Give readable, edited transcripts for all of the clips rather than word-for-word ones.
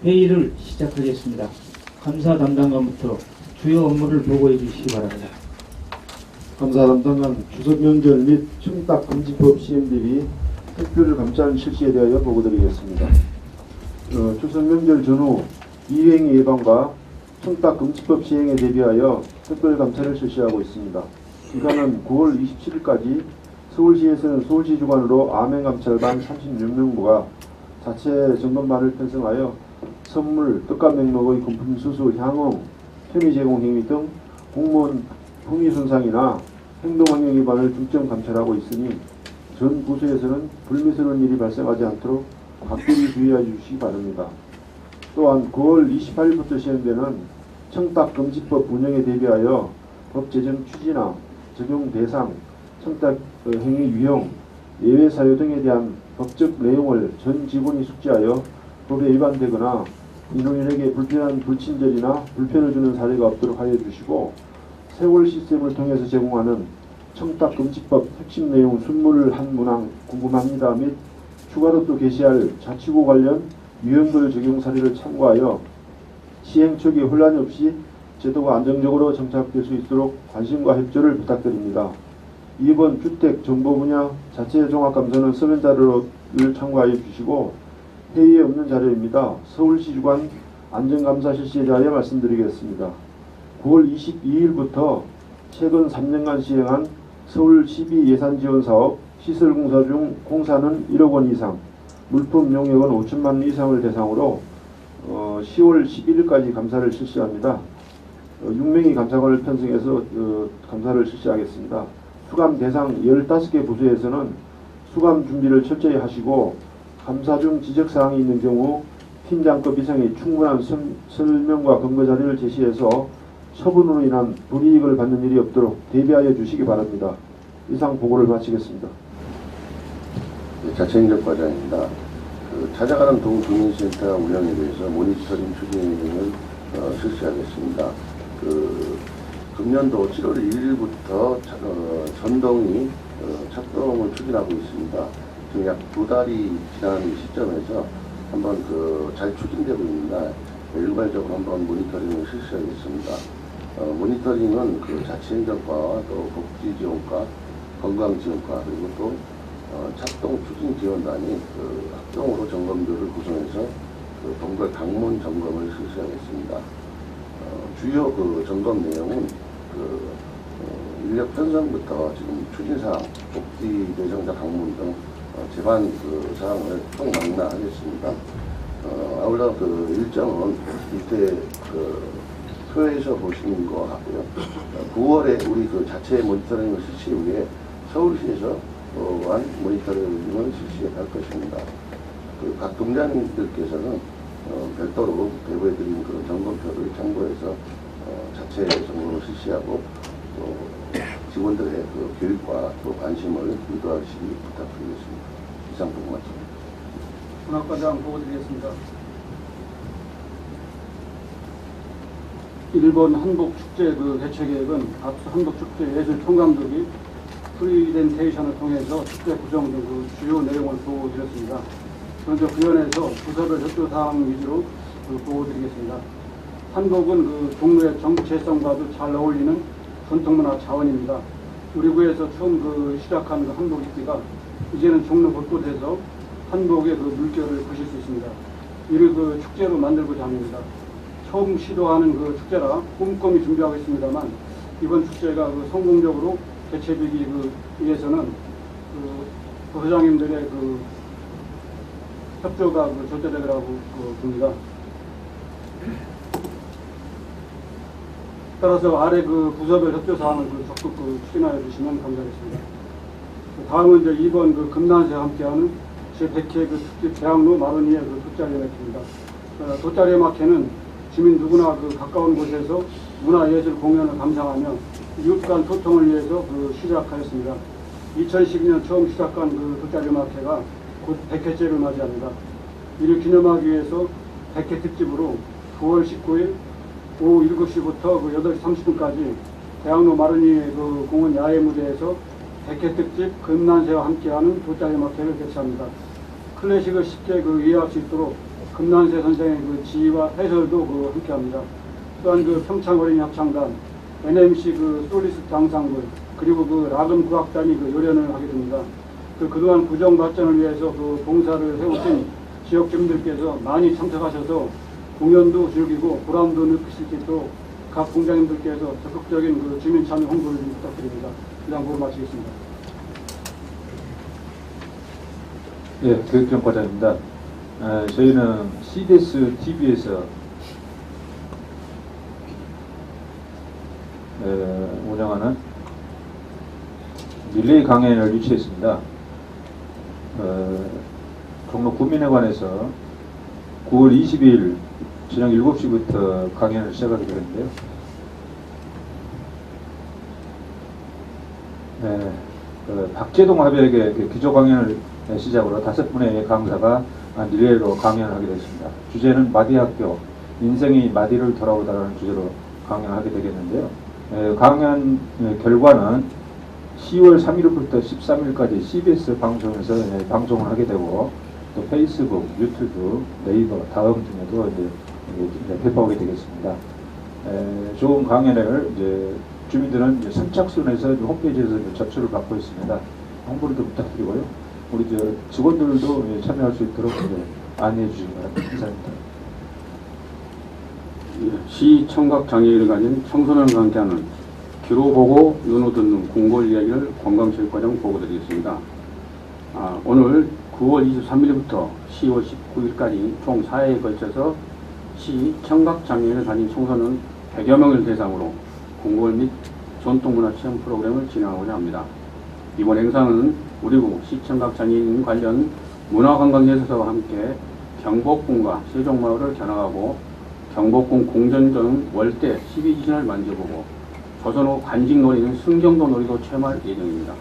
회의를 시작하겠습니다. 감사 담당관부터 주요 업무를 보고해 주시기 바랍니다. 감사 담당관 추석 명절 및 청탁 금지법 시행 대비 특별 감찰 실시에 대하여 보고드리겠습니다. 추석 명절 전후 이행 예방과 청탁 금지법 시행에 대비하여 특별 감찰을 실시하고 있습니다. 기간은 9월 27일까지 서울시에서는 서울시 주관으로 암행감찰반 36명부가 자체 점검반을 편성하여 선물, 뜻과 명목의 금품 수수, 향응, 편의 제공 행위 등 공무원 품위 손상이나 행동환경 위반을 중점 감찰하고 있으니 전 부서에서는 불미스러운 일이 발생하지 않도록 각별히 주의해 주시기 바랍니다. 또한 9월 28일부터 시행되는 청탁금지법 운영에 대비하여 법 제정 취지나 적용 대상, 청탁 행위 유형, 예외 사유 등에 대한 법적 내용을 전 직원이 숙지하여 법에 위반되거나 인원에게 불필요한 불친절이나 불편을 주는 사례가 없도록 하여 주시고, 세월 시스템을 통해서 제공하는 청탁금지법 핵심 내용 순문을 한 문항 궁금합니다 및 추가로 또 게시할 자치구 관련 유형별 적용 사례를 참고하여 시행 초기 혼란이 없이 제도가 안정적으로 정착될 수 있도록 관심과 협조를 부탁드립니다. 이번 주택 정보 분야 자체 종합감사는 서면 자료를 참고하여 주시고, 회의에 없는 자료입니다. 서울시 주관 안전감사 실시에 대하여 말씀드리겠습니다. 9월 22일부터 최근 3년간 시행한 서울 12 예산지원사업 시설공사 중 공사는 1억 원 이상, 물품 용역은 5천만 원 이상을 대상으로 10월 11일까지 감사를 실시합니다. 6명의 감사관을 편성해서 감사를 실시하겠습니다. 수감 대상 15개 부서에서는 수감 준비를 철저히 하시고, 감사 중 지적사항이 있는 경우 팀장급 이상의 충분한 설명과 근거 자료를 제시해서 처분으로 인한 불이익을 받는 일이 없도록 대비하여 주시기 바랍니다. 이상 보고를 마치겠습니다. 자체행정과장입니다. 찾아가는 동주민센터 운영에 대해서 모니터링 추진을 실시하겠습니다. 금년도 7월 1일부터 전동이 착동을 추진하고 있습니다. 지금 약 2달이 지난 시점에서 한번 잘 추진되고 있습니다. 일괄적으로 한번 모니터링을 실시하겠습니다. 모니터링은 자치행정과와 또 복지지원과, 건강지원과, 그리고 또 착동 추진 지원단이 합동으로 점검들을 구성해서 동별 강문 점검을 실시하겠습니다. 주요 점검 내용은 인력 편성부터 지금 추진사항, 복지 대상자 강문 등 제반 사항을 총망라하겠습니다. 아울러 일정은 밑에 표에서 보시는 거 하고요. 9월에 우리 자체 모니터링을 실시 후에 서울시에서 또한 모니터링을 실시할 것입니다. 각 동장님들께서는 별도로 배부해드린 점검표를 참고해서 자체 점검을 실시하고 또 직원들의 교육과 또 관심을 유도하시기 부탁드리겠습니다. 이상 보고 마칩니다. 문학과장 보고드리겠습니다. 일본 한복축제 개최계획은 앞서 한복축제 예술총감독이 프리젠테이션을 통해서 축제 구성 등 주요 내용을 보고드렸습니다. 먼저 구현에서 부서별 협조사항 위주로 보고드리겠습니다. 한복은 종로의 정체성과도 잘 어울리는 전통문화 자원입니다. 우리 구에서 처음 시작한 한복 입기가 이제는 종로 곳곳에서 한복의 물결을 보실 수 있습니다. 이를 축제로 만들고자 합니다. 처음 시도하는 축제라 꼼꼼히 준비하고 있습니다만, 이번 축제가 성공적으로 개최되기 위해서는 부서장님들의 협조가 절대되라고 봅니다. 따라서 아래 부서별 협조 사항을 적극 추진하여 주시면 감사하겠습니다. 다음은 이제 이번 금난새와 함께하는 제100회 특집 대학로 마로니에 돗자리 마켓입니다. 돗자리 마켓은 주민 누구나 가까운 곳에서 문화예술 공연을 감상하며 이웃 간 소통을 위해서 시작하였습니다. 2012년 처음 시작한 돗자리 마켓가 곧 100회째를 맞이합니다. 이를 기념하기 위해서 100회 특집으로 9월 19일 오후 7시부터 8시 30분까지 대학로 마로니에 공원 야외 무대에서 100회 특집 금난새와 함께하는 돗자리 마켓을 개최합니다. 클래식을 쉽게 이해할 수 있도록 금난세 선생의 그 지휘와 해설도 그 함께합니다. 또한 그 평창 어린이 합창단, NMC 그 솔리스트 앙상블, 그리고 그 라금 국악단이 그 요련을 하게 됩니다. 그동안 구정 발전을 위해서 그 봉사를 해오신 지역 주민들께서 많이 참석하셔서 공연도 즐기고 보람도 느끼실 수 있도록 각 공장님들께서 적극적인 그 주민 참여 홍보를 부탁드립니다. 이상 보고 마치겠습니다. 예, 교육정과장입니다. 저희는 CBS TV에서 운영하는 릴레이 강연을 유치했습니다. 종로 구민회관에서 9월 22일 저녁 7시부터 강연을 시작하게 되는데요. 박재동 화백의 기조 강연을 시작으로 5분의 강사가 릴레이로 강연을 하게 됐습니다. 주제는 마디학교, 인생이 마디를 돌아오다라는 주제로 강연을 하게 되겠는데요. 강연 결과는 10월 3일부터 13일까지 CBS 방송에서 방송을 하게 되고 또 페이스북, 유튜브, 네이버, 다음 등에도 이제 배포하게 되겠습니다. 좋은 강연을 이제 주민들은 이제 선착순에서 홈페이지에서 접수를 받고 있습니다. 홍보를 좀 부탁드리고요. 우리 직원들도 참여할 수 있도록 안내해 주시기 바랍니다. 감사합니다. 시 청각 장애인을 가진 청소년과 함께하는 귀로 보고 눈으로 듣는 공골 이야기를 관광체육과장 보고드리겠습니다. 오늘 9월 23일부터 10월 19일까지 총 4회에 걸쳐서 시 청각 장애인을 가진 청소년 100여 명을 대상으로 공골 및 전통문화 체험 프로그램을 진행하고자 합니다. 이번 행사는 우리국 시청각 장애인 관련 문화관광예술사와 함께 경복궁과 세종마을을 견학하고 경복궁 공전전 월대 12지진을 만져보고 조선호 관직놀이는 승경도 놀이도 체험할 예정입니다.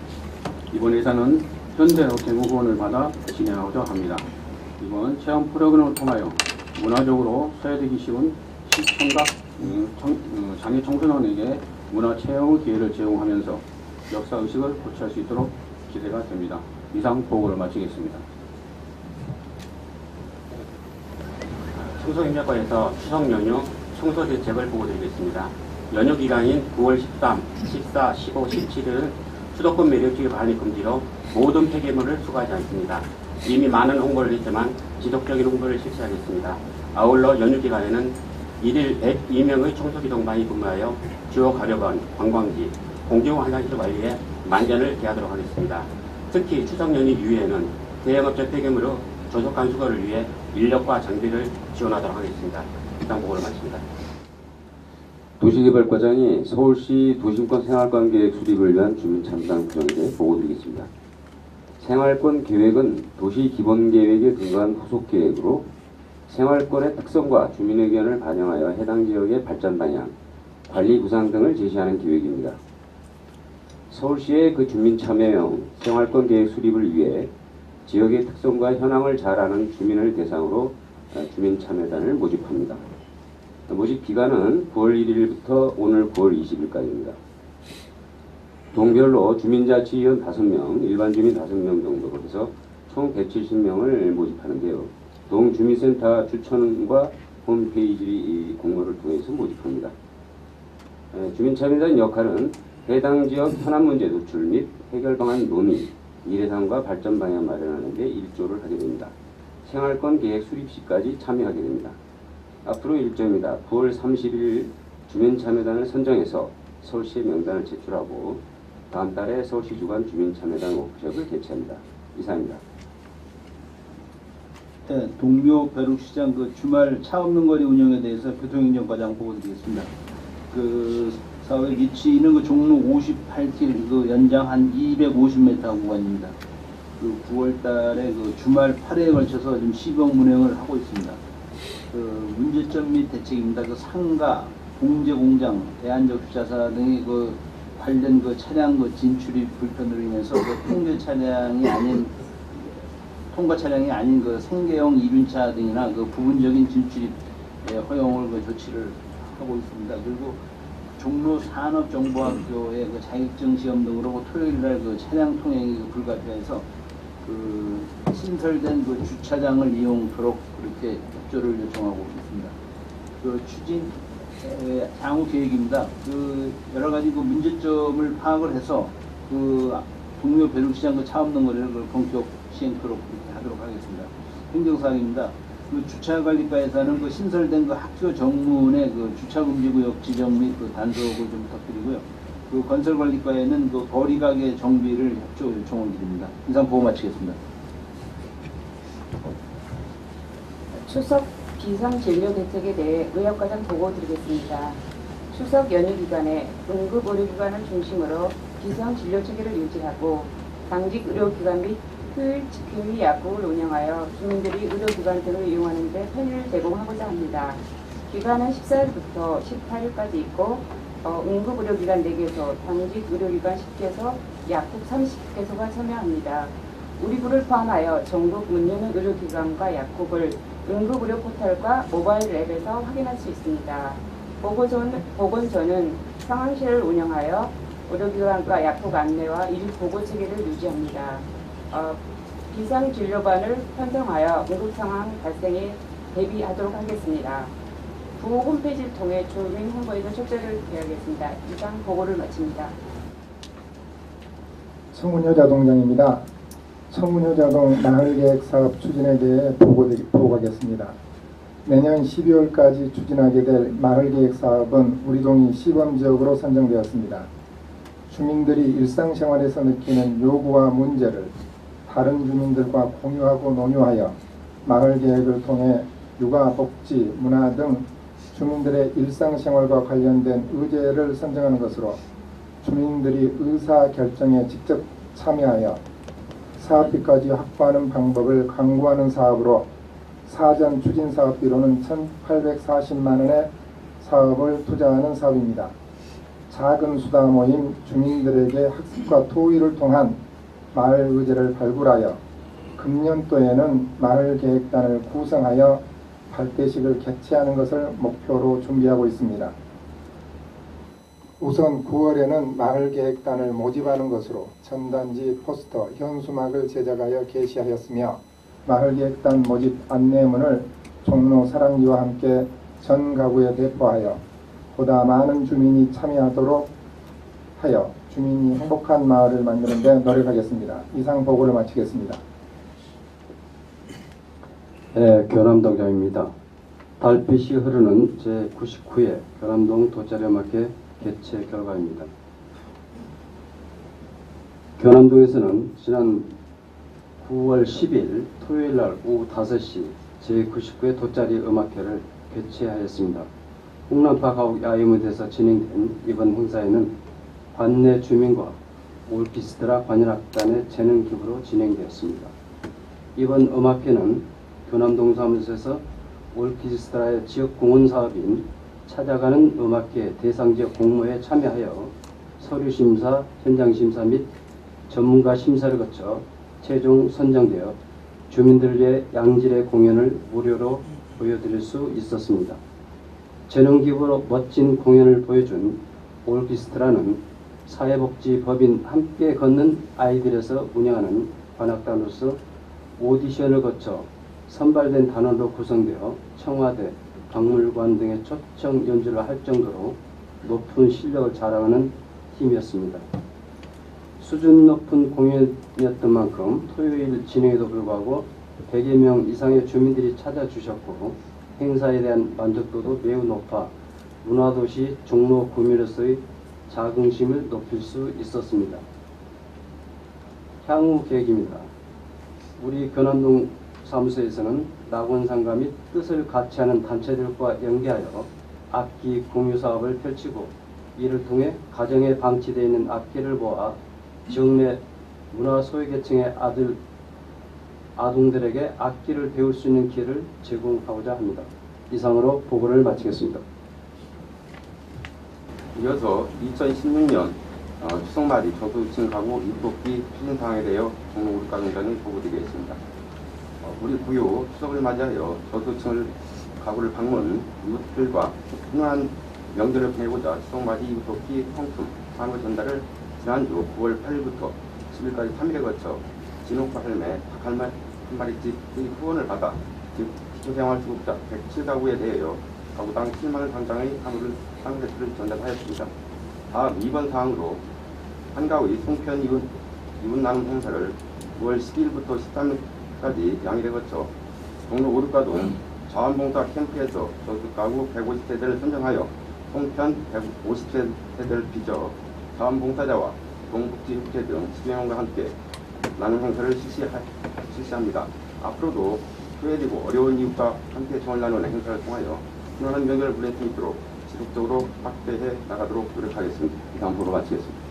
이번 행사는 현대노태무 후원을 받아 진행하고자 합니다. 이번 체험 프로그램을 통하여 문화적으로 소외되기 쉬운 시청각 장애 청소년에게 문화 체험 기회를 제공하면서 역사의식을 고취할 수 있도록 기대가 됩니다. 이상 보고를 마치겠습니다. 청소인력과에서 추석 연휴 청소 대책을 보고드리겠습니다. 연휴 기간인 9월 13, 14, 15, 17일은 수도권 매력주의 발언 금지로 모든 폐기물을 수거하지 않습니다. 이미 많은 홍보를 했지만 지속적인 홍보를 실시하겠습니다. 아울러 연휴 기간에는 1일 102명의 청소기동반이 근무하여 주요 가려관, 관광지, 공중 화장실 관리에 만전을 기하도록 하겠습니다. 특히 추석 연휴 이후에는 대형업체 폐기물의 조속한 수거를 위해 인력과 장비를 지원하도록 하겠습니다. 이상 보고를 마칩니다. 도시개발과장이 서울시 도심권 생활권 계획 수립을 위한 주민 참당 구성에 대해 보고드리겠습니다. 생활권 계획은 도시 기본 계획에 근거한 후속 계획으로 생활권의 특성과 주민 의견을 반영하여 해당 지역의 발전 방향, 관리 구상 등을 제시하는 계획입니다. 서울시의 그 주민 참여형 생활권 계획 수립을 위해 지역의 특성과 현황을 잘 아는 주민을 대상으로 주민 참여단을 모집합니다. 모집 기간은 9월 1일부터 오늘 9월 20일까지입니다. 동별로 주민자치위원 5명, 일반 주민 5명 정도로 해서 총 170명을 모집하는데요. 동주민센터 추천과 홈페이지 공모를 통해서 모집합니다. 주민참여단 역할은 해당 지역 현안 문제 노출 및 해결 방안 논의, 미래상과 발전 방향 마련하는 데 일조를 하게 됩니다. 생활권 계획 수립 시까지 참여하게 됩니다. 앞으로 일정입니다. 9월 30일 주민참여단을 선정해서 서울시에 명단을 제출하고 다음 달에 서울시 주관 주민참여단 워크숍을 개최합니다. 이상입니다. 네, 동묘 벼룩시장 그 주말 차 없는 거리 운영에 대해서 교통행정과장 보고드리겠습니다. 그 사업의 위치는 그 종로 58길 그 연장 한 250m 구간입니다. 그 9월달에 그 주말 8회에 걸쳐서 지금 시범 운행을 하고 있습니다. 그 문제점 및 대책입니다. 그 상가, 공제공장, 대한적십자사 등의 그 관련 그 차량 그 진출입 불편으로 인해서 그 통과 차량이 아닌 그 생계형 이륜차 등이나 그 부분적인 진출입 허용을 그 조치를 하고 있습니다. 그리고 종로 산업정보학교의 그 자격증 시험 등으로 토요일날 그 차량 통행이 불가피해서 그 신설된 그 주차장을 이용토록 그렇게 협조를 요청하고 있습니다. 그 추진 향후 계획입니다. 그 여러 가지 그 문제점을 파악을 해서 그 동묘 벼룩시장 그 차없는 거리를 그 본격 시행토록 그렇게 하도록 하겠습니다. 행정사항입니다. 그 주차관리과에서는 그 신설된 그 학교 정문의 그 주차금지구역 지정 및 그 단속을 좀 부탁드리고요. 그 건설관리과에는 그 거리가게 정비를 협조 요청을 드립니다. 이상 보고 마치겠습니다. 추석 비상진료 대책에 대해 의학과장 보고 드리겠습니다. 추석 연휴 기간에 응급의료기관을 중심으로 비상진료 체계를 유지하고 당직 의료기관 및 휴일 지킴이 약국을 운영하여 주민들이 의료기관 등을 이용하는 데 편의를 제공하고자 합니다. 기간은 14일부터 18일까지 있고 응급의료기관 4개소, 당직 의료기관 10개소, 약국 30개소가 참여합니다. 우리구를 포함하여 전국 문 여는 의료기관과 약국을 응급의료 포털과 모바일 앱에서 확인할 수 있습니다. 보건소는 상황실을 운영하여 의료기관과 약국 안내와 일일 보고 체계를 유지합니다. 비상진료반을 편성하여 응급상황 발생에 대비하도록 하겠습니다. 구 홈페이지를 통해 주민 홍보에도 출제를 기하겠습니다. 이상 보고를 마칩니다. 청운효자동장입니다. 청운효자동 마을계획 사업 추진에 대해 보고하겠습니다. 내년 12월까지 추진하게 될 마을계획 사업은 우리 동이 시범지역으로 선정되었습니다. 주민들이 일상생활에서 느끼는 요구와 문제를 다른 주민들과 공유하고 논의하여 마을계획을 통해 육아, 복지, 문화 등 주민들의 일상생활과 관련된 의제를 선정하는 것으로 주민들이 의사결정에 직접 참여하여 사업비까지 확보하는 방법을 강구하는 사업으로 사전 추진사업비로는 1,840만 원의 사업을 투자하는 사업입니다. 작은 수다 모임 주민들에게 학습과 토의를 통한 마을 의제를 발굴하여 금년도에는 마을계획단을 구성하여 발대식을 개최하는 것을 목표로 준비하고 있습니다. 우선 9월에는 마을계획단을 모집하는 것으로 전단지, 포스터, 현수막을 제작하여 게시하였으며 마을계획단 모집 안내문을 종로 사랑기와 함께 전 가구에 배포하여 보다 많은 주민이 참여하도록 하여 주민이 행복한 마을을 만드는 데 노력하겠습니다. 이상 보고를 마치겠습니다. 네, 교남동장입니다. 달빛이 흐르는 제99회 교남동 돗자리음악회 개최 결과입니다. 교남동에서는 지난 9월 10일 토요일 날 오후 5시 제99회 돗자리 음악회를 개최하였습니다. 홍남파 가옥 야외무대에서 진행된 이번 행사에는 관내 주민과 오르케스트라 관현악단의 재능 기부로 진행되었습니다. 이번 음악회는 교남동 사무소에서 오르케스트라의 지역 공헌 사업인 찾아가는 음악회 대상지역 공모에 참여하여 서류심사, 현장심사 및 전문가 심사를 거쳐 최종 선정되어 주민들 위해 양질의 공연을 무료로 보여드릴 수 있었습니다. 재능기부로 멋진 공연을 보여준 오르케스트라는 사회복지법인 함께 걷는 아이들에서 운영하는 관악단으로서 오디션을 거쳐 선발된 단원으로 구성되어 청와대, 박물관 등의 초청 연주를 할 정도로 높은 실력을 자랑하는 팀이었습니다. 수준 높은 공연이었던 만큼 토요일 진행에도 불구하고 100여 명 이상의 주민들이 찾아주셨고 행사에 대한 만족도도 매우 높아 문화도시 종로 구민으로서의 자긍심을 높일 수 있었습니다. 향후 계획입니다. 우리 교남동 사무소에서는 낙원상가 및 뜻을 같이 하는 단체들과 연계하여 악기 공유 사업을 펼치고 이를 통해 가정에 방치되어 있는 악기를 모아 지역 내 문화 소외계층의 아동들에게 악기를 배울 수 있는 기회를 제공하고자 합니다. 이상으로 보고를 마치겠습니다. 이어서 2016년 추석맞이 저소득층 가구 입법기 추진 사항에 대하여 종로 우리가공장이 보고드리겠습니다. 우리 구요 추석을 맞이하여 저소득층 가구를 방문 이웃들과 훈훈한 명절을 보내고자 추석맞이 입법기 상품 사물 전달을 지난주 9월 8일부터 10일까지 3일에 거쳐 진옥과 할매 닭 한 마리씩의 후원을 받아 즉 기초생활수급자 107가구에 대하여 가구당 7만 원 상당의 한우 세트를 전달하였습니다. 다음 2번 사항으로 한가구의 송편 이웃 나눔 행사를 9월 12일부터 13일까지 양일에 거쳐 종로 5, 6가동 자원봉사 캠프에서 저소득가구 150세대를 선정하여 송편 150세대를 빚어 자원봉사자와 동복지협회 등 10여 명과 함께 나눔 행사를 실시합니다. 앞으로도 소외되고 어려운 이웃과 함께 정을 나누는 행사를 통하여 훈훈한 명절을 보낼 수 있도록 지속적으로 확대해 나가도록 노력하겠습니다. 이상 보고 마치겠습니다.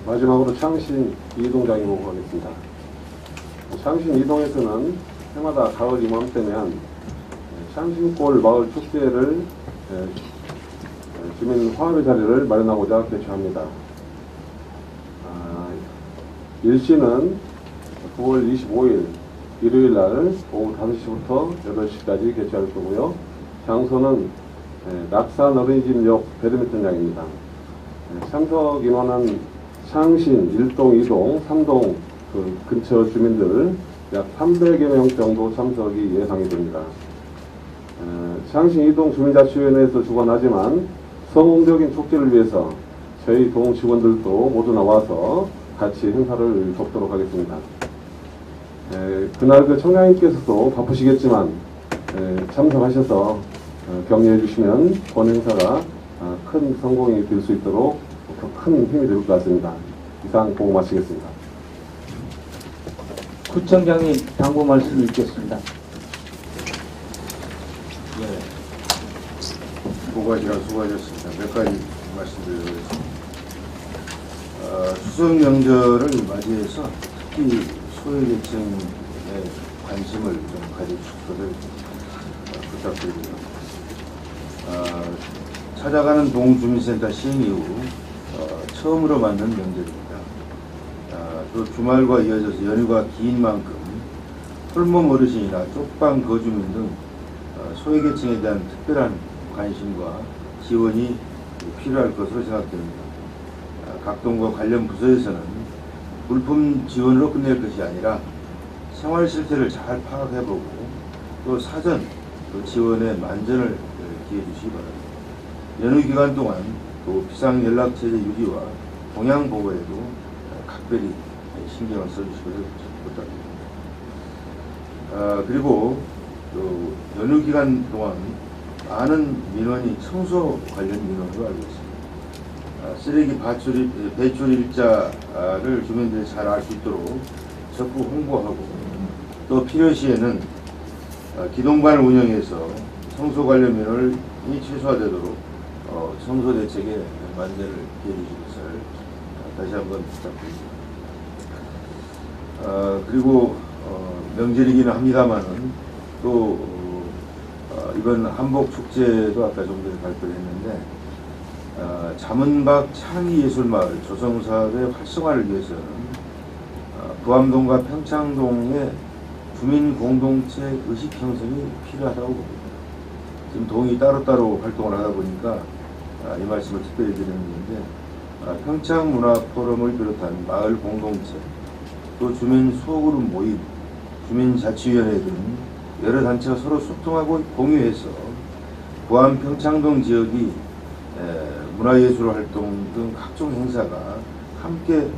마지막으로 창신 이동장이 보고 가겠습니다. 창신 이동에서는 해마다 가을 이맘때면 창신골 마을 축제를 주민 화합의 자리를 마련하고자 개최합니다. 일시는 9월 25일 일요일 날 오후 5시부터 8시까지 개최할 거고요. 장소는 낙산 어린이집역 배드민턴장입니다. 참석 인원은 창신 1동, 2동, 3동 그 근처 주민들 약 300여 명 정도 참석이 예상이 됩니다. 창신 2동 주민자치위원회에서 주관하지만 성공적인 축제를 위해서 저희 동 직원들도 모두 나와서 같이 행사를 돕도록 하겠습니다. 그날 그 청장님께서도 바쁘시겠지만 참석하셔서 격려해 주시면 본 행사가 큰 성공이 될 수 있도록 큰 힘이 될 것 같습니다. 이상 보고 마치겠습니다. 구청장님 당부 말씀 읽겠습니다. 보고하시라 수고하셨습니다. 몇 가지 말씀드리겠습니다. 추석 명절을 맞이해서 특히 소외계층에 관심을 좀 가져주시기를 부탁드립니다. 찾아가는 동주민센터 시행 이후 처음으로 맞는 명절입니다. 또 주말과 이어져서 연휴가 긴 만큼 홀몸 어르신이나 쪽방 거주민 등 소외계층에 대한 특별한 관심과 지원이 필요할 것으로 생각됩니다. 각 동과 관련 부서에서는 물품 지원으로 끝낼 것이 아니라 생활 실태를 잘 파악해보고 또 사전 지원에 만전을 기해 주시기 바랍니다. 연휴 기간 동안 또 비상연락체제 유지와 동향 보고에도 각별히 신경을 써주시기를 부탁드립니다. 그리고 또 연휴 기간 동안 많은 민원이 청소 관련 민원으로 알고 있습니다. 쓰레기 배출 일자를 주민들이 잘 알 수 있도록 적극 홍보하고 또 필요시에는 기동반을 운영해서 청소 관련 민원이 최소화되도록 청소 대책에 만전을 기해 주실 것을 다시 한번 부탁드립니다. 그리고 명절이기는 합니다만은 또 이번 한복축제도 아까 좀 전에 발표를 했는데 자문박 창의예술마을 조성사업의 활성화를 위해서는 부암동과 평창동의 주민 공동체 의식 형성이 필요하다고 봅니다. 지금 동이 따로따로 활동을 하다 보니까 이 말씀을 특별히 드리는 건데 평창문화포럼을 비롯한 마을 공동체 또 주민 소그룹 모임, 주민자치위원회 등 여러 단체가 서로 소통하고 공유해서 부암 평창동 지역이 문화예술 활동 등 각종 행사가 함께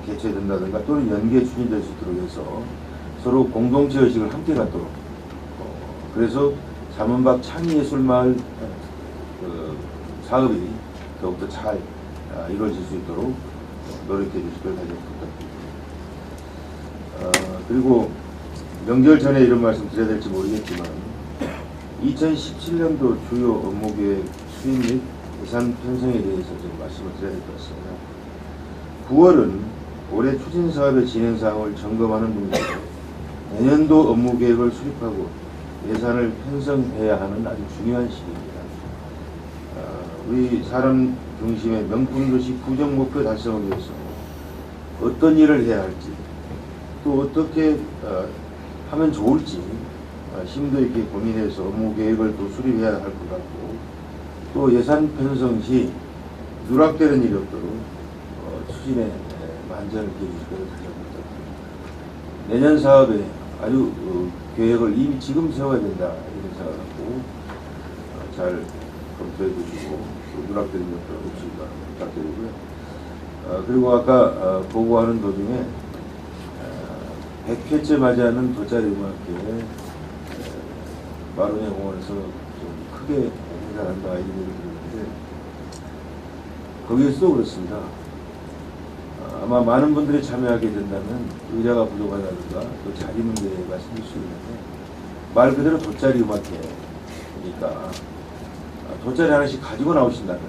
개최된다든가 또는 연계 추진될 수 있도록 해서 서로 공동체 의식을 함께 갖도록 그래서 자문박 창의예술마을 사업이 더욱더 잘 이루어질 수 있도록 노력해 주시길 다시 부탁드립니다. 그리고 명절 전에 이런 말씀 드려야 될지 모르겠지만 2017년도 주요 업무계획 수립 및 예산 편성에 대해서 좀 말씀을 드려야 될 것 같습니다. 9월은 올해 추진사업의 진행사항을 점검하는 중이고 내년도 업무계획을 수립하고 예산을 편성해야 하는 아주 중요한 시기입니다. 우리 사람 중심의 명품도시 구정목표 달성을 위해서 어떤 일을 해야 할지 또 어떻게 하면 좋을지 심도 있게 고민해서 업무계획을 또 수립해야 할 것 같고 또 예산 편성 시 누락되는 일이 없도록 추진에 만전을 기해주실 것을 다시 한번 부탁드립니다. 내년 사업에 아주 계획을 이미 지금 세워야 된다 이런 생각하고 잘 검토해 주시고 누락되는 것들 없이 부탁드리고요. 그리고 아까 보고하는 도중에 100회째 맞이하는 돗자리 음악회 마루네 공원에서 좀 크게 행사를 한다 이런 얘기를 들었는데 거기에서도 그렇습니다. 아마 많은 분들이 참여하게 된다면 의자가 부족하다든가 또 자리 문제가 생길 수 있는데 말 그대로 돗자리 음악회니까 돗자리 하나씩 가지고 나오신다면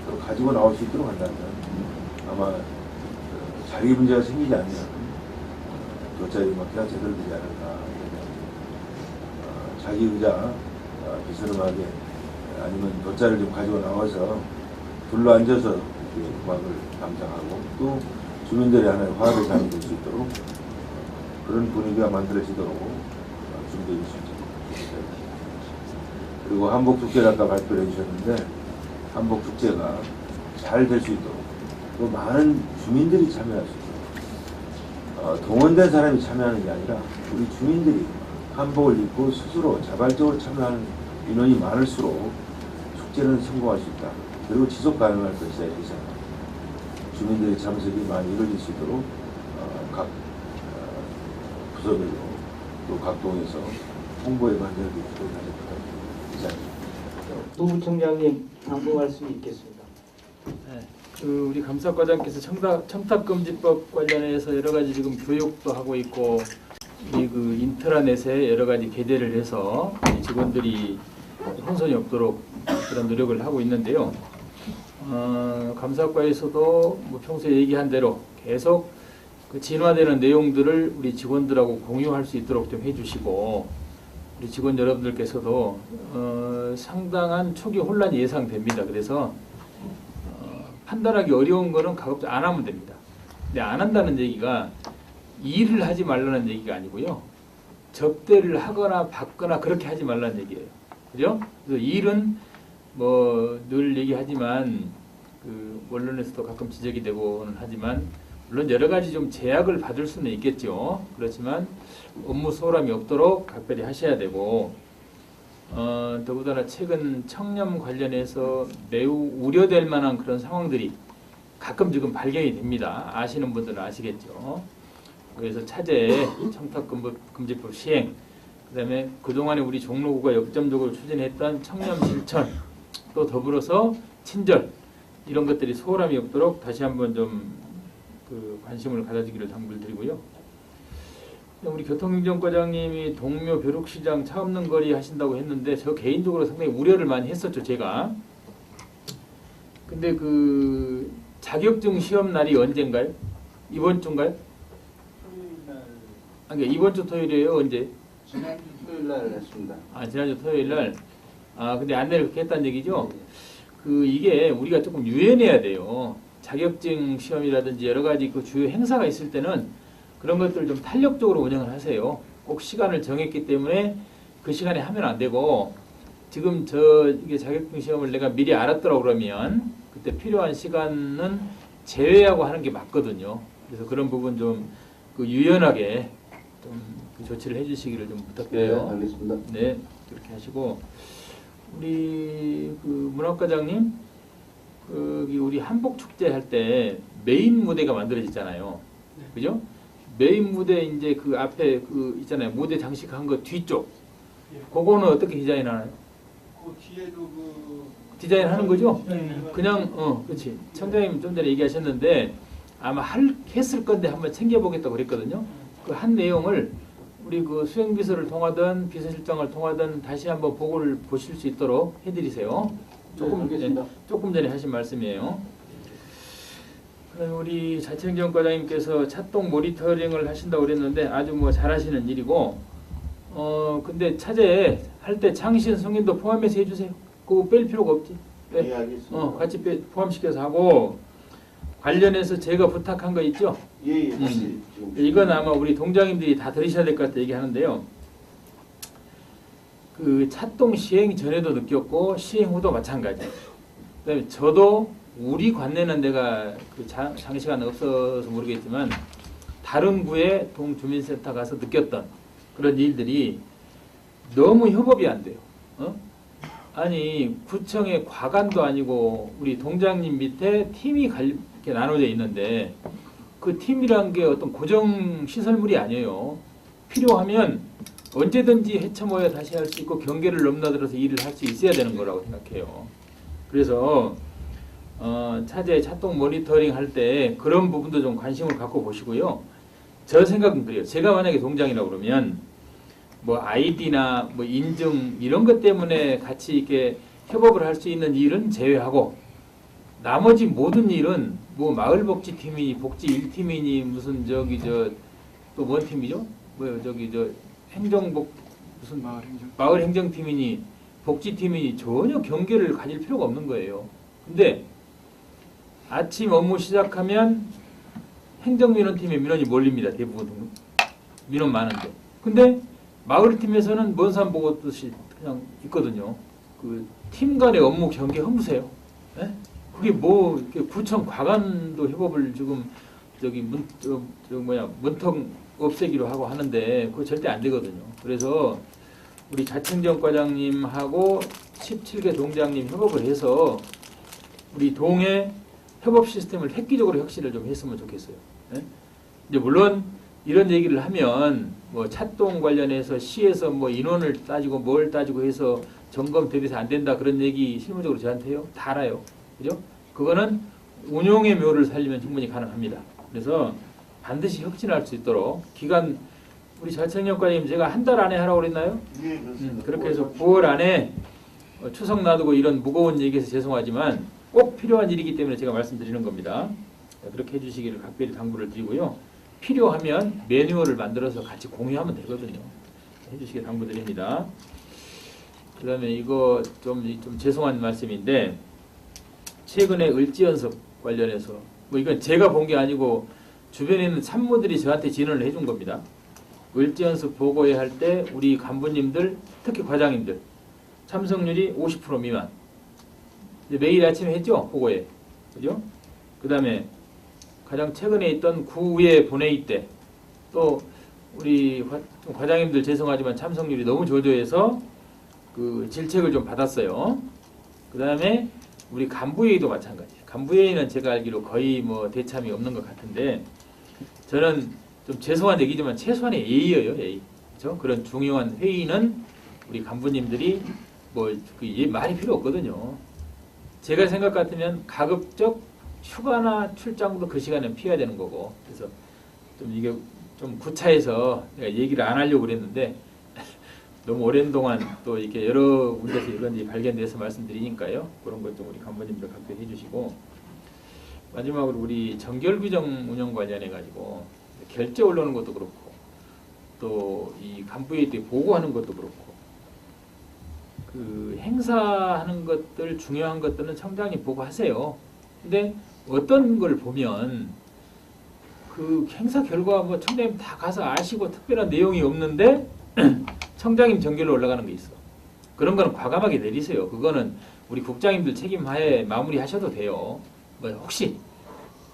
또 가지고 나올 수 있도록 한다면 아마 자리 문제가 생기지 않는 돗자리 음악회가 제대로 되지 않을까. 자기 의자 비스름하게 아니면 돗자리를 좀 가지고 나와서 둘러 앉아서 이렇게 음악을 감상하고 또 주민들의 하나의 화합의 장이 될 수 있도록 그런 분위기가 만들어지도록 준비해 주시죠. 그리고 한복축제를 아까 발표를 해주셨는데 한복축제가 잘 될 수 있도록 또 많은 주민들이 참여할 수 있도록 동원된 사람이 참여하는 게 아니라 우리 주민들이 한복을 입고 스스로 자발적으로 참여하는 인원이 많을수록 축제는 성공할 수 있다. 그리고 지속 가능할 것이다. 이렇게 생각합니다. 주민들의 참석이 많이 이루어질 수 있도록 각 부서별로 또 각 동에서 홍보에 만들어질 수 있도록 부탁드립니다. 노부청장님 당부 말씀이 있겠습니다. 네, 우리 감사과장께서 첨탑금지법 관련해서 여러 가지 지금 교육도 하고 있고 이 인트라넷에 여러 가지 게재를 해서 직원들이 혼선이 없도록 그런 노력을 하고 있는데요. 감사과에서도 뭐 평소에 얘기한 대로 계속 그 진화되는 내용들을 우리 직원들하고 공유할 수 있도록 좀 해주시고 우리 직원 여러분들께서도 상당한 초기 혼란이 예상됩니다. 그래서 판단하기 어려운 거는 가급적 안 하면 됩니다. 근데 안 한다는 얘기가 일을 하지 말라는 얘기가 아니고요. 접대를 하거나 받거나 그렇게 하지 말라는 얘기예요. 그죠? 그래서 일은 뭐 늘 얘기하지만 그 언론에서도 가끔 지적이 되고는 하지만 물론 여러 가지 좀 제약을 받을 수는 있겠죠. 그렇지만 업무 소홀함이 없도록 각별히 하셔야 되고 더군다나 최근 청렴 관련해서 매우 우려될 만한 그런 상황들이 가끔 지금 발견이 됩니다. 아시는 분들은 아시겠죠. 그래서 차제 청탁금지법 시행, 그 다음에 그동안에 우리 종로구가 역점적으로 추진했던 청렴 실천, 또 더불어서 친절, 이런 것들이 소홀함이 없도록 다시 한번 좀 그 관심을 가져주기를 당부를 드리고요. 우리 교통행정과장님이 동묘 벼룩시장 차 없는 거리 하신다고 했는데 저 개인적으로 상당히 우려를 많이 했었죠, 제가. 근데 그 자격증 시험 날이 언젠가요? 이번 주인가요? 그러니까 이번 주 토요일이에요, 언제? 지난주 토요일 날 했습니다. 지난주 토요일 날. 근데 안내를 그렇게 했다는 얘기죠? 네. 이게 우리가 조금 유연해야 돼요. 자격증 시험이라든지 여러 가지 그 주요 행사가 있을 때는 그런 것들을 좀 탄력적으로 운영을 하세요. 꼭 시간을 정했기 때문에 그 시간에 하면 안 되고 지금 이게 자격증 시험을 내가 미리 알았더라 그러면 그때 필요한 시간은 제외하고 하는 게 맞거든요. 그래서 그런 부분 좀 그 유연하게 좀 그 조치를 해주시기를 좀 부탁드려요. 네, 알겠습니다. 네, 그렇게 하시고 우리 그 문학과장님, 우리 한복 축제 할 때 메인 무대가 만들어지잖아요. 네. 그죠? 메인 무대 이제 그 앞에 그 있잖아요. 무대 장식한 거 뒤쪽. 예. 그거는 어떻게 디자인하나요? 그 뒤에도 디자인 하는 거죠? 그냥 그렇지. 청장님 좀 전에 얘기하셨는데 아마 했을 건데 한번 챙겨보겠다고 그랬거든요. 그 한 내용을 우리 그 수행비서를 통하든 비서실장을 통하든 다시 한번 보고를 보실 수 있도록 해드리세요. 조금 전에 하신 말씀이에요. 그럼 우리 자치행정과장님께서 차동 모니터링을 하신다고 그랬는데 아주 뭐 잘하시는 일이고, 근데 차제 할 때 창신 승인도 포함해서 해주세요. 그거 뺄 필요가 없지. 네, 알겠습니다. 같이 포함시켜서 하고, 관련해서 제가 부탁한 거 있죠? 예. 이건 아마 우리 동장님들이 다 들으셔야 될 것 같아 얘기하는데요. 그 차동 시행 전에도 느꼈고 시행 후도 마찬가지. 그다음에 저도 우리 관내는 내가 그 장시간 없어서 모르겠지만 다른 구의 동주민센터 가서 느꼈던 그런 일들이 너무 협업이 안 돼요. 아니 구청의 과관도 아니고 우리 동장님 밑에 팀이 이렇게 나눠져 있는데 그 팀이란 게 어떤 고정 시설물이 아니에요. 필요하면 언제든지 헤쳐모여 다시 할 수 있고 경계를 넘나들어서 일을 할 수 있어야 되는 거라고 생각해요. 그래서 차제 차동 모니터링 할 때 그런 부분도 좀 관심을 갖고 보시고요. 저 생각은 그래요. 제가 만약에 동장이라고 그러면 뭐 아이디나 뭐 인증 이런 것 때문에 같이 이렇게 협업을 할 수 있는 일은 제외하고 나머지 모든 일은 뭐 마을복지팀이니 복지 1팀이니 무슨 저기 저 또 뭔 팀이죠? 뭐 저기 저 행정복 무슨 마을행정팀이니 복지팀이니 전혀 경계를 가질 필요가 없는 거예요. 근데 아침 업무 시작하면 행정민원팀에 민원이 몰립니다. 대부분 민원 많은데. 근데 마을팀에서는 먼 산 보고 뜻이 그냥 있거든요. 그 팀 간의 업무 경계 허무세요. 예? 그게 뭐 구청 과관도 협업을 지금 저기 문턱 없애기로 하고 하는데 그거 절대 안 되거든요. 그래서 우리 자청정 과장님하고 17개 동장님 협업을 해서 우리 동의 협업 시스템을 획기적으로 혁신을 좀 했으면 좋겠어요. 예? 이제 물론 이런 얘기를 하면 뭐 찻동 관련해서 시에서 뭐 인원을 따지고 뭘 따지고 해서 점검 대비해서 안 된다 그런 얘기 실무적으로 저한테 해요. 다 알아요. 그죠? 그거는 운용의 묘를 살리면 충분히 가능합니다. 그래서 반드시 혁신할 수 있도록 기간 우리 자청력과님 제가 한 달 안에 하라고 그랬나요? 예, 그렇습니다. 그렇게 해서 9월 안에 추석 놔두고 이런 무거운 얘기해서 죄송하지만 꼭 필요한 일이기 때문에 제가 말씀드리는 겁니다. 그렇게 해주시기를 각별히 당부를 드리고요. 필요하면 매뉴얼을 만들어서 같이 공유하면 되거든요. 해주시기 당부드립니다. 그 다음에 이거 좀 죄송한 말씀인데 최근에 을지연석 관련해서 뭐 이건 제가 본 게 아니고 주변에 있는 참모들이 저한테 진언을 해준 겁니다. 을지연석 보고회 할 때 우리 간부님들 특히 과장님들 참석률이 50% 미만. 매일 아침에 했죠 보고회. 그죠? 그 다음에 가장 최근에 있던 구의 본회의 때 또 우리 과장님들 죄송하지만 참석률이 너무 저조해서 그 질책을 좀 받았어요. 그 다음에 우리 간부회의도 마찬가지. 간부회의는 제가 알기로 거의 뭐 대참이 없는 것 같은데 저는 좀 죄송한 얘기지만 최소한의 예의예요, 예의. 그렇죠? 그런 중요한 회의는 우리 간부님들이 뭐 그 말이 필요 없거든요. 제가 생각 같으면 가급적 휴가나 출장도 그 시간에 피해야 되는 거고. 그래서 좀 이게 좀 구차해서 내가 얘기를 안 하려고 그랬는데 너무 오랜 동안 또 이렇게 여러 군데서 이런 일이 발견돼서 말씀드리니까요. 그런 것 좀 우리 간부님들 각별히 해주시고 마지막으로 우리 정결규정 운영 관련해 가지고 결제 올라오는 것도 그렇고 또 이 간부회의 때 보고하는 것도 그렇고 그 행사하는 것들 중요한 것들은 청장님 보고하세요. 근데 어떤 걸 보면 그 행사 결과 뭐 청장님 다 가서 아시고 특별한 내용이 없는데 청장님 정결로 올라가는 게 있어. 그런 거는 과감하게 내리세요. 그거는 우리 국장님들 책임하에 마무리하셔도 돼요. 뭐 혹시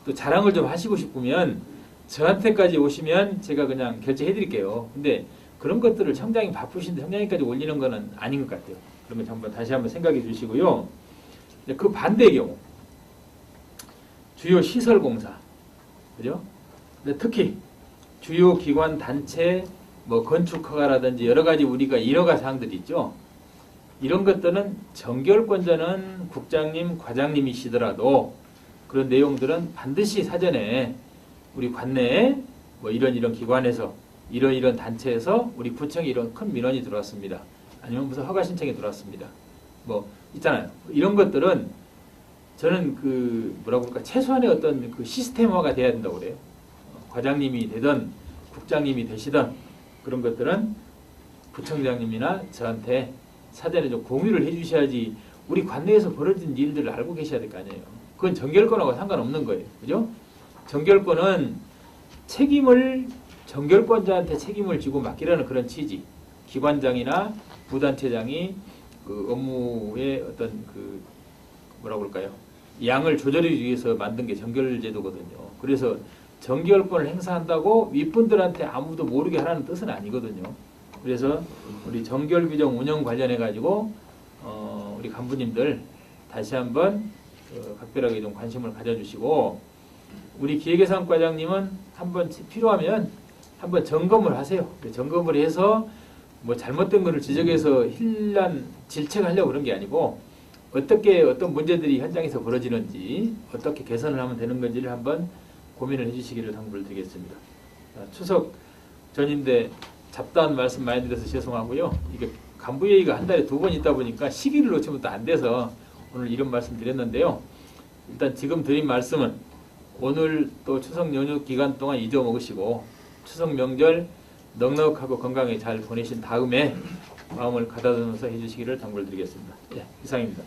또 자랑을 좀 하시고 싶으면 저한테까지 오시면 제가 그냥 결제해드릴게요. 근데 그런 것들을 청장님 바쁘신데 청장님까지 올리는 거는 아닌 것 같아요. 그러면 한번 다시 한번 생각해 주시고요. 그 반대의 경우 주요 시설공사, 그죠? 근데 특히 주요 기관 단체 뭐 건축허가라든지 여러 가지 우리가 인허가 사항들이 있죠. 이런 것들은 정결권자는 국장님, 과장님이시더라도 그런 내용들은 반드시 사전에 우리 관내에 뭐 이런 기관에서 이런 단체에서 우리 구청에 이런 큰 민원이 들어왔습니다. 아니면 무슨 허가 신청이 들어왔습니다. 뭐 있잖아요. 이런 것들은 저는 그 뭐라고 할까 최소한의 어떤 그 시스템화가 돼야 된다고 그래요. 과장님이 되든 국장님이 되시든 그런 것들은 부청장님이나 저한테 사전에 좀 공유를 해주셔야지 우리 관내에서 벌어진 일들을 알고 계셔야 될 거 아니에요. 그건 정결권하고 상관없는 거예요. 그죠? 정결권은 책임을 정결권자한테 책임을 지고 맡기라는 그런 취지. 기관장이나 부단체장이 그 업무의 어떤 그 뭐라고 그럴까요? 양을 조절하기 위해서 만든 게 정결제도거든요. 그래서 정결권을 행사한다고 윗분들한테 아무도 모르게 하라는 뜻은 아니거든요. 그래서 우리 정결규정 운영 관련해 가지고 우리 간부님들 다시 한번 각별하게 좀 관심을 가져주시고, 우리 기획예산과장님은 한번 필요하면 한번 점검을 하세요. 점검을 해서 뭐 잘못된 것을 지적해서 hil난 질책하려고 그런 게 아니고, 어떻게 어떤 문제들이 현장에서 벌어지는지 어떻게 개선을 하면 되는 건지를 한번 고민을 해주시기를 당부를 드리겠습니다. 추석 전인데 잡다한 말씀 많이 드려서 죄송하고요. 이게 간부회의가 한 달에 2번 있다 보니까 시기를 놓치면 또 안 돼서 오늘 이런 말씀 드렸는데요. 일단 지금 드린 말씀은 오늘 또 추석 연휴 기간 동안 잊어먹으시고 추석 명절 넉넉하고 건강히 잘 보내신 다음에 마음을 가다듬어서 해주시기를 당부를 드리겠습니다. 예, 이상입니다.